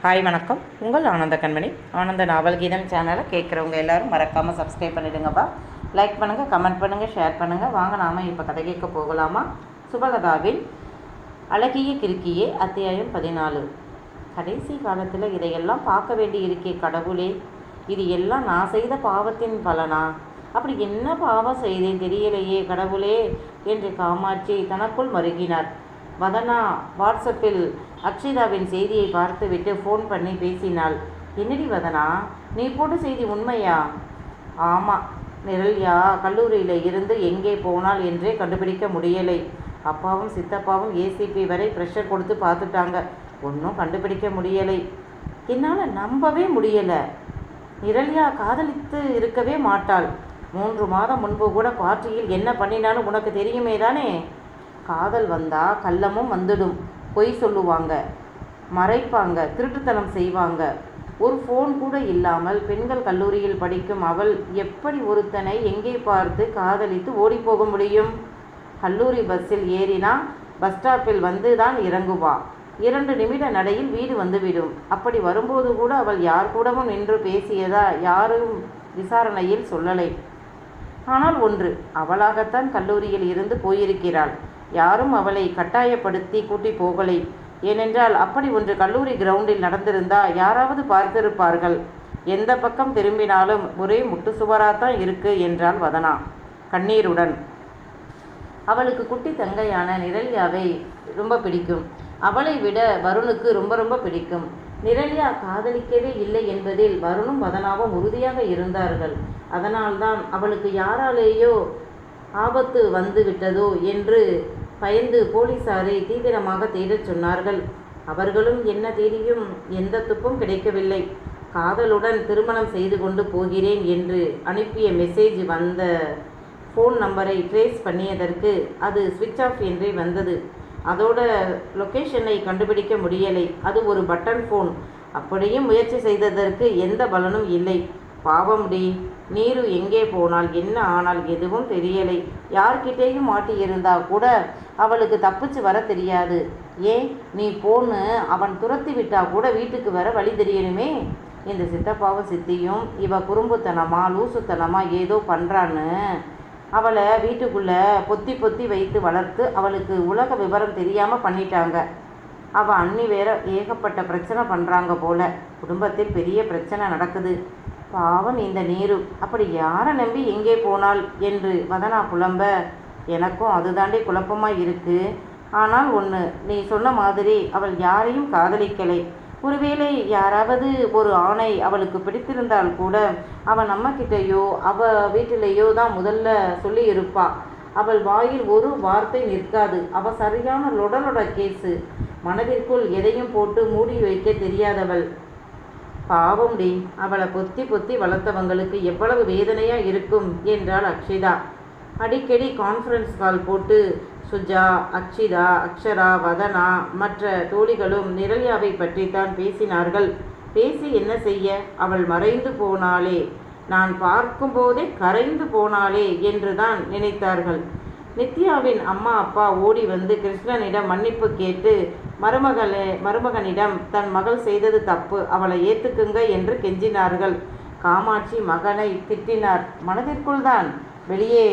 Hi வணக்கம். உங்கள் ஆனந்த கண்மணி. ஆனந்த நாவல் கீதம் சேனலை கேட்குறவங்க எல்லோரும் மறக்காமல் சப்ஸ்கிரைப் பண்ணிவிடுங்கப்பா. லைக் பண்ணுங்கள், கமெண்ட் பண்ணுங்கள், ஷேர் பண்ணுங்கள். வாங்க நாம் இப்போ கதை கேட்க போகலாமா? சுபலதாவின் அழகிய கிறுக்கியே அத்தியாயம் 14. கடைசி காலத்தில் இதையெல்லாம் பார்க்க வேண்டி இருக்கே கடவுளே, இது எல்லாம் நான் செய்த பாவத்தின் பலனா? அப்படி என்ன பாவம் செய்தேன் தெரியலையே கடவுளே என்று காமாட்சி தனக்குள் மருகினார். வதனா வாட்ஸ்அப்பில் அக்ஷிதாவின் செய்தியை பார்த்துவிட்டு ஃபோன் பண்ணி பேசினாள். என்னடி வதனா, நீ போட்ட செய்தி உண்மையா? ஆமாம், நிரல்யா கல்லூரியில் இருந்து எங்கே போனாள் என்றே கண்டுபிடிக்க முடியலை. அப்பாவும் சித்தப்பாவும் ஏசிபி வரை ப்ரெஷர் கொடுத்து பார்த்துட்டாங்க, ஒன்றும் கண்டுபிடிக்க முடியலை. என்னால் நம்பவே முடியலை. நிரல்யா காதலித்து இருக்கவே மாட்டாள். 3 மாதம் முன்பு கூட பார்ட்டியில் என்ன பண்ணினாலும் உனக்கு தெரியுமே தானே. காதல் வந்தால் கள்ளமும் வந்துடும். பொய் சொல்லுவாங்க, மறைப்பாங்க, திருட்டுத்தனம் செய்வாங்க. ஒரு ஃபோன் கூட இல்லாமல் பெண்கள் கல்லூரியில் படிக்கும் அவள் எப்படி ஒருத்தனை எங்கே பார்த்து காதலித்து ஓடிப்போக முடியும்? கல்லூரி பஸ்ஸில் ஏறினா பஸ் ஸ்டாப்பில் வந்து தான் இறங்குவா. 2 நிமிட நடையில் வீடு வந்துவிடும். அப்படி வரும்போது கூட அவள் யார் கூடவும் நின்று பேசியதா யாரும் விசாரணையில் சொல்லலை. ஆனால் ஒன்று, அவளாகத்தான் கல்லூரியில் இருந்து போயிருக்கிறாள். யாரும் அவளை கட்டாயப்படுத்தி கூட்டி போகலை. ஏனென்றால் அப்படி ஒன்று கல்லூரி கிரவுண்டில் நடந்திருந்தா யாராவது பார்த்திருப்பார்கள். எந்த பக்கம் திரும்பினாலும் ஒரே முட்டு சுவராத்தான் இருக்கு என்றாள் வதனா கண்ணீருடன். அவளுக்கு குட்டி தங்கையான நிரல்யாவை ரொம்ப பிடிக்கும். அவளை விட வருணுக்கு ரொம்ப ரொம்ப பிடிக்கும். நிரல்யா காதலிக்கவே இல்லை என்பதில் வருணும் வதனாவும் உறுதியாக இருந்தார்கள். அதனால்தான் அவளுக்கு யாராலேயோ ஆபத்து வந்து விட்டதோ என்று பயந்து போலீசாரை தீவிரமாக தேடச் சொன்னார்கள். அவர்களும் என்ன தேடியும் எந்த துப்பும் கிடைக்கவில்லை. காதலுடன் திருமணம் செய்து கொண்டு போகிறேன் என்று அனுப்பிய மெசேஜ் வந்த ஃபோன் நம்பரை ட்ரேஸ் பண்ணியதற்கு அது ஸ்விட்ச் ஆஃப் என்றே வந்தது. அதோட லொக்கேஷனை கண்டுபிடிக்க முடியலை. அது ஒரு பட்டன் ஃபோன். அப்படியும் முயற்சி செய்ததற்கு எந்த பலனும் இல்லை. பாவம் டி, நீரு எங்கே போனால் என்ன ஆனால் எதுவும் தெரியலை. யார்கிட்டேயும் மாட்டியிருந்தா கூட அவளுக்கு தப்பிச்சு வர தெரியாது. ஏன் நீ போன்னு அவன் துரத்தி விட்டா கூட வீட்டுக்கு வர வழி தெரியணுமே. இந்த சித்தப்பாவும் சித்தியும் இவ குறும்புத்தனமா லூசுத்தனமா ஏதோ பண்ணுறான்னு அவளை வீட்டுக்குள்ளே பொத்தி பொத்தி வைத்து வளர்த்து அவளுக்கு உலக விவரம் தெரியாமல் பண்ணிட்டாங்க. அவள் அண்ணி வேற ஏகப்பட்ட பிரச்சனை பண்ணுறாங்க போல. குடும்பத்தில் பெரிய பிரச்சனை நடக்குது. பாவம் இந்த நீரு, அப்படி யாரை நம்பி எங்கே போனாள் என்று வதனா புலம்ப, எனக்கும் அதுதாண்டி குழப்பமாக இருக்குது. ஆனால் ஒன்று, நீ சொன்ன மாதிரி அவள் யாரையும் காதலிக்கலை. ஒருவேளை யாராவது ஒரு ஆணை அவளுக்கு பிடித்திருந்தால் கூட அவள் நம்மக்கிட்டேயோ அவள் வீட்டிலேயோ தான் முதல்ல சொல்லி இருப்பா. அவள் வாயில் ஒரு வார்த்தை நிற்காது. அவள் சரியான லொடலொட கேஸு. மனதிற்குள் எதையும் போட்டு மூடி வைக்க தெரியாதவள். பாவம் டி, அவளை பொத்தி பொத்தி வளர்த்தவங்களுக்கு எவ்வளவு வேதனையாக இருக்கும் என்றாள் அக்ஷிதா. அடிக்கடி கான்ஃபரன்ஸ் கால் போட்டு சுஜா, அக்ஷிதா, அக்ஷரா, வதனா மற்ற தோழிகளும் நிரல்யாவை பற்றித்தான் பேசினார்கள். பேசி என்ன செய்ய, அவள் மறைந்து போனாளே, நான் பார்க்கும்போதே கரைந்து போனாளே என்று தான் நினைத்தார்கள். நித்யாவின் அம்மா அப்பா ஓடி வந்து கிருஷ்ணனிடம் மன்னிப்பு கேட்டு மருமகனிடம் தன் மகள் செய்தது தப்பு, அவளை ஏற்றுக்குங்க என்று கெஞ்சினார்கள். காமாட்சி மகனை திட்டினார். மனதிற்குள் தான். வெளியே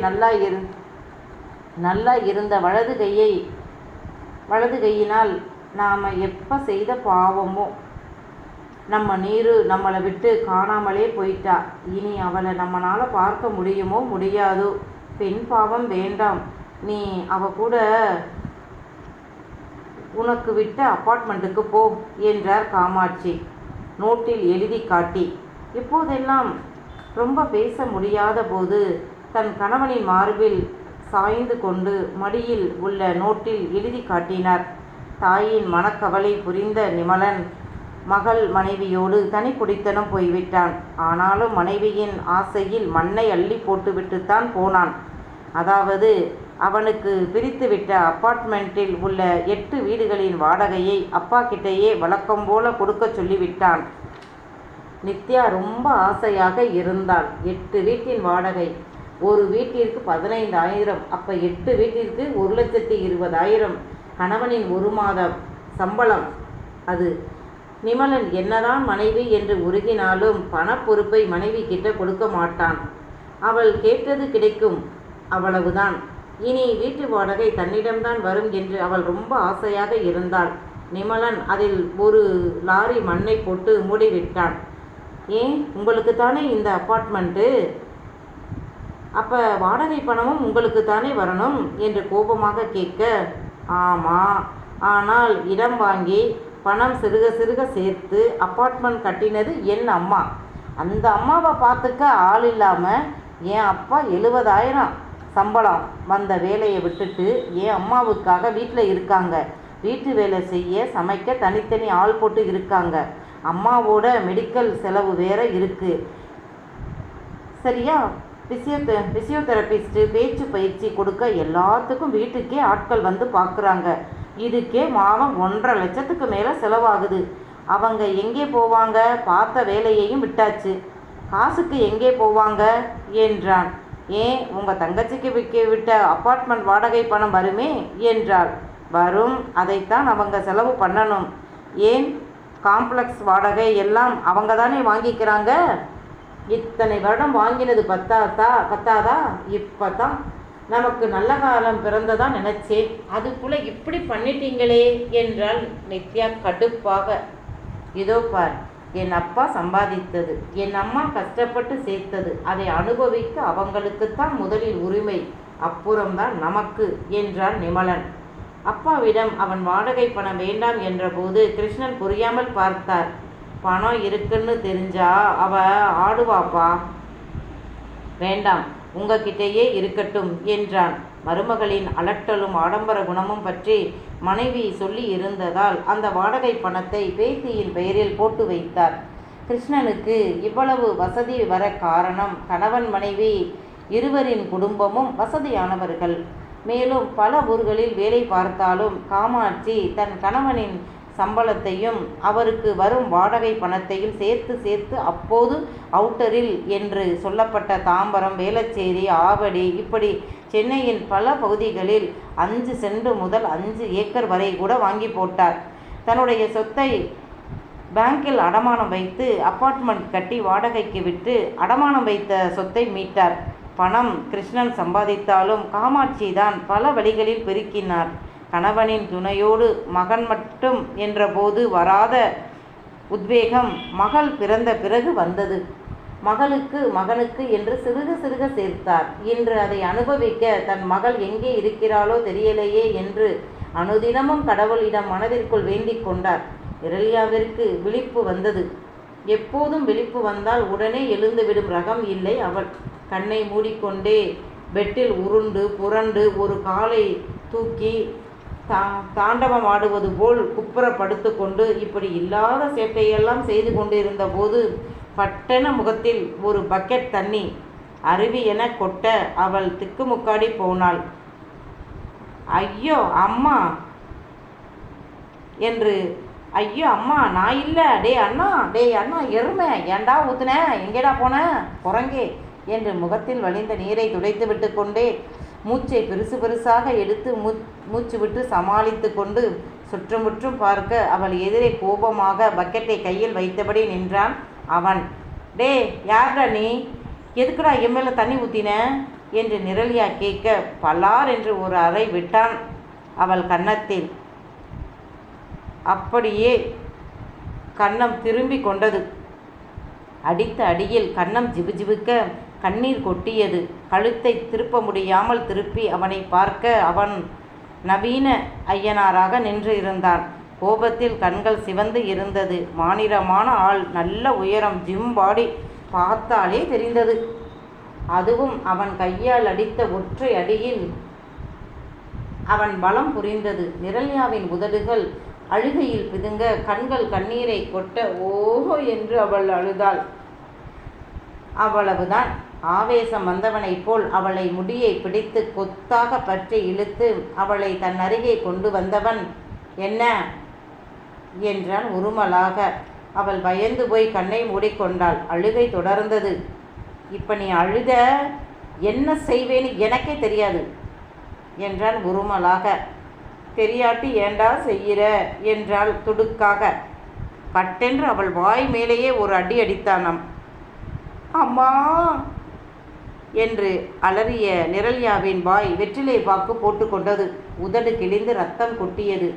நல்லா இருந்த வலது கையினால் நாம் எப்போ செய்த பாவமோ, நம்ம நீரு நம்மளை விட்டு காணாமலே போயிட்டா. இனி அவளை நம்மளால் பார்க்க முடியுமோ முடியாதோ. பெண் பாவம் வேண்டாம், நீ அவ கூட உனக்கு விட்ட அப்பார்ட்மெண்ட்டுக்கு போ என்றார் காமாட்சி நோட்டில் எழுதி காட்டி. இப்போதெல்லாம் ரொம்ப பேச முடியாத போது தன் கணவனின் மார்பில் சாய்ந்து கொண்டு மடியில் உள்ள நோட்டில் எழுதி காட்டினார். தாயின் மனக்கவலை புரிந்த நிமலன் மகள் மனைவியோடு தனி குடித்தனம் போய்விட்டான். ஆனாலும் மனைவியின் ஆசையில் மண்ணை அள்ளி போட்டுவிட்டுத்தான் போனான். அதாவது அவனுக்கு பிரித்துவிட்ட அப்பார்ட்மெண்ட்டில் உள்ள 8 வீடுகளின் வாடகையை அப்பா கிட்டேயே வழக்கம் போல கொடுக்க சொல்லிவிட்டான். நித்யா ரொம்ப ஆசையாக இருந்தாள். 8 வீட்டின் வாடகை. ஒரு வீட்டிற்கு 15,000. அப்போ 8 வீட்டிற்கு 1,20,000. கணவனின் 1 மாத சம்பளம். அது. நிமலன் என்னதான் மனைவி என்று உருகினாலும் பணப்பொறுப்பை மனைவி கிட்ட கொடுக்க மாட்டான். அவள் கேட்டது கிடைக்கும், அவ்வளவுதான். இனி வீட்டு வாடகை தன்னிடம்தான் வரும் என்று அவள் ரொம்ப ஆசையாக இருந்தாள். நிமலன் அதில் ஒரு லாரி மண்ணை போட்டு மூடிவிட்டான். ஏன், உங்களுக்கு தானே இந்த அப்பார்ட்மெண்ட்டு, அப்போ வாடகை பணமும் உங்களுக்கு தானே வரணும் என்று கோபமாக கேட்க, ஆமாம், ஆனால் இடம் வாங்கி பணம் சிறுக சிறுக சேர்த்து அப்பார்ட்மெண்ட் கட்டினது என் அம்மா. அந்த அம்மாவை பார்த்துக்க ஆள் இல்லாமல் என் அப்பா 70,000 சம்பளம் வந்த வேலையை விட்டுட்டு என் அம்மாவுக்காக வீட்டில் இருக்காங்க. வீட்டு வேலை செய்ய சமைக்க தனித்தனி ஆள் போட்டு இருக்காங்க. அம்மாவோட மெடிக்கல் செலவு வேற இருக்குது. சரியா, ஃபிசியோதெரபிஸ்ட்டு பேச்சு பயிற்சி கொடுக்க எல்லாத்துக்கும் வீட்டுக்கே ஆட்கள் வந்து பார்க்குறாங்க. இதுக்கே மாதம் 1.5 லட்சத்துக்கு மேலே செலவாகுது. அவங்க எங்கே போவாங்க? பார்த்த வேலையையும் விட்டாச்சு, காசுக்கு எங்கே போவாங்க என்றான். ஏன், உங்கள் தங்கச்சிக்கு விட்ட அப்பார்ட்மெண்ட் வாடகை பணம் வருமே என்றாள். வரும், அதைத்தான் அவங்க செலவு பண்ணணும். ஏன், காம்ப்ளெக்ஸ் வாடகை எல்லாம் அவங்க தானே வாங்கிக்கிறாங்க. இத்தனை வருடம் வாங்கினது பத்தாதா? இப்போ தான் நமக்கு நல்ல காலம் பிறந்ததா நினச்சேன், அதுக்குள்ளே இப்படி பண்ணிட்டீங்களே என்றாள் நித்யா கடுப்பாக. இதோ பார், என் அப்பா சம்பாதித்தது, என் அம்மா கஷ்டப்பட்டு சேர்த்தது, அதை அனுபவிக்க அவங்களுக்குத்தான் முதலில் உரிமை, அப்புறம்தான் நமக்கு என்றான் நிமலன். அப்பாவிடம் அவன் வாடகை பணம் வேண்டாம் என்றபோது கிருஷ்ணன் புரியாமல் பார்த்தார். பணம் இருக்குன்னு தெரிஞ்சா அவ ஆடுவாப்பா, வேண்டாம், உங்ககிட்டயே இருக்கட்டும் என்றான். மருமகளின் அலட்டலும் ஆடம்பர குணமும் பற்றி மனைவி சொல்லி இருந்ததால் அந்த வாடகை பணத்தை பேத்தியின் பெயரில் போட்டு வைத்தார். கிருஷ்ணனுக்கு இவ்வளவு வசதி வர காரணம் கணவன் மனைவி இருவரின் குடும்பமும் வசதியானவர்கள். மேலும் பல ஊர்களில் வேலை பார்த்தாலும் காமாட்சி தன் கணவனின் சம்பளத்தையும் அவருக்கு வரும் வாடகை பணத்தையும் சேர்த்து அப்போது அவுட்டரில் என்று சொல்லப்பட்ட தாம்பரம், வேளச்சேரி, ஆவடி, இப்படி சென்னையின் பல பகுதிகளில் 5 சென்ட் முதல் 5 ஏக்கர் வரை கூட வாங்கி போட்டார். தன்னுடைய சொத்தை பேங்கில் அடமானம் வைத்து அப்பார்ட்மெண்ட் கட்டி வாடகைக்கு விட்டு அடமானம் வைத்த சொத்தை மீட்டார். பணம் கிருஷ்ணன் சம்பாதித்தாலும் காமாட்சி தான் பல வழிகளில் பெருக்கினார். கணவனின் துணையோடு மகன் மட்டும் என்றபோது வராத உத்வேகம் மகள் பிறந்த பிறகு வந்தது. மகனுக்கு என்று சிறுக சிறுக சேர்த்தார். இன்று அதை அனுபவிக்க தன் மகள் எங்கே இருக்கிறாளோ தெரியலையே என்று அனுதினமும் கடவுளிடம் மனதிற்குள் வேண்டிக் கொண்டார். நிரல்யாவிற்கு விழிப்பு வந்தது. எப்போதும் விழிப்பு வந்தால் உடனே எழுந்துவிடும் ரகம் இல்லை அவள். கண்ணை மூடிக்கொண்டே பெட்டில் உருண்டு புரண்டு ஒரு காலை தூக்கி தாண்டவம் ஆடுவது போல் குப்புற படுத்து கொண்டு இப்படி இல்லாத சேட்டையெல்லாம் செய்து கொண்டிருந்த போது பட்டென முகத்தில் ஒரு பக்கெட் தண்ணி அருவி என கொட்ட அவள் திக்குமுக்காடி போனாள். ஐயோ அம்மா என்று, ஐயோ அம்மா நான் இல்லை, டே அண்ணா எருமை, ஏண்டா ஊத்துன, எங்கேடா போன குரங்கே என்று முகத்தில் வழிந்த நீரை துடைத்து விட்டு கொண்டே மூச்சை பெருசாக எடுத்து மூச்சு விட்டு சமாளித்து கொண்டு சுற்றுமுற்றும் பார்க்க அவள் எதிரே கோபமாக பக்கெட்டை கையில் வைத்தபடி நின்றான் அவன். டே யார்டா நீ, எதுக்குடா எம்எல்ஏ தண்ணி ஊற்றின என்று நிரல்யா கேட்க பலார் என்று ஒரு அறை விட்டான் அவள் கன்னத்தில். அப்படியே கன்னம் திரும்பி கொண்டது. அடித்த அடியில் கன்னம் ஜிபுஜிபுக்க கண்ணீர் கொட்டியது. கழுத்தை திருப்ப முடியாமல் திருப்பி அவனை பார்க்க அவன் நவீன ஐயனாராக நின்று இருந்தான். கோபத்தில் கண்கள் சிவந்து இருந்தது. மாநிலமான ஆள், நல்ல உயரம், ஜிம் பாடி, பார்த்தாலே தெரிந்தது. அதுவும் அவன் கையால் அடித்த ஒற்றை அடியில் அவன் பலம் புரிந்தது. நிரல்யாவின் உதடுகள் அழுகையில் பிதுங்க கண்கள் கண்ணீரை கொட்ட ஓஹோ என்று அவள் அழுதாள். அவ்வளவுதான். ஆவேசம் வந்தவனைப் போல் அவளை முடியை பிடித்து கொத்தாக பற்றி இழுத்து அவளை தன் அருகே கொண்டு வந்தவன், என்ன என்றான் உருமலாக. அவள் பயந்து போய் கண்ணை மூடிக்கொண்டாள். அழுகை தொடர்ந்தது. இப்போ நீ அழுத என்ன செய்வேன்னு எனக்கே தெரியாது என்றான் உருமலாக. தெரியாட்டி ஏண்டா செய்கிற என்றாள் துடுக்காக. பட்டென்று அவள் வாய் மேலேயே ஒரு அடி அடித்தானாம். அம்மா என்று அலறிய நிரல்யாவின் வாய் வெற்றிலை பாக்கு போட்டுக்கொண்டது. உதடு கிழிந்து ரத்தம் கொட்டியது.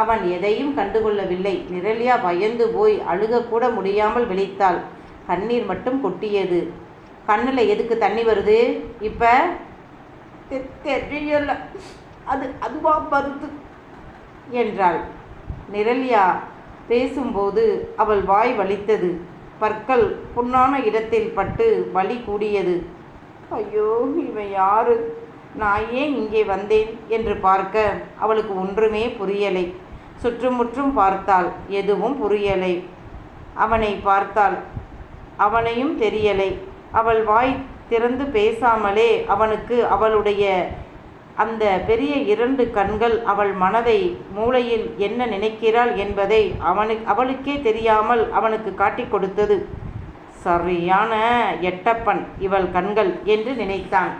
அவன் எதையும் கண்டுகொள்ளவில்லை. நிரல்யா பயந்து போய் அழுகக்கூட முடியாமல் விழித்தாள். கண்ணீர் மட்டும் கொட்டியது. கண்ணில் எதுக்கு தண்ணி வருது இப்ப? தெரியல, அதுவா வருது என்றாள். நிரல்யா பேசும்போது அவள் வாய் வலித்தது. பற்கள் புண்ணான இடத்தில் பட்டு வலி கூடியது. ஐயோ, இவன் யாரு? நான் ஏன் இங்கே வந்தேன் என்று பார்க்க அவளுக்கு ஒன்றுமே புரியலை. சுற்றுமுற்றும் பார்த்தாள், எதுவும் புரியலை. அவனை பார்த்தாள், அவனையும் தெரியலை. அவள் வாய் திறந்து பேசாமலே அவனுக்கு அவளுடைய அந்த பெரிய 2 கண்கள் அவள் மனதை, மூளையில் என்ன நினைக்கிறாள் என்பதை அவளுக்கே தெரியாமல் அவனுக்கு காட்டிக் கொடுத்தது. சரியான எட்டப்பன் இவள் கண்கள் என்று நினைத்தான்.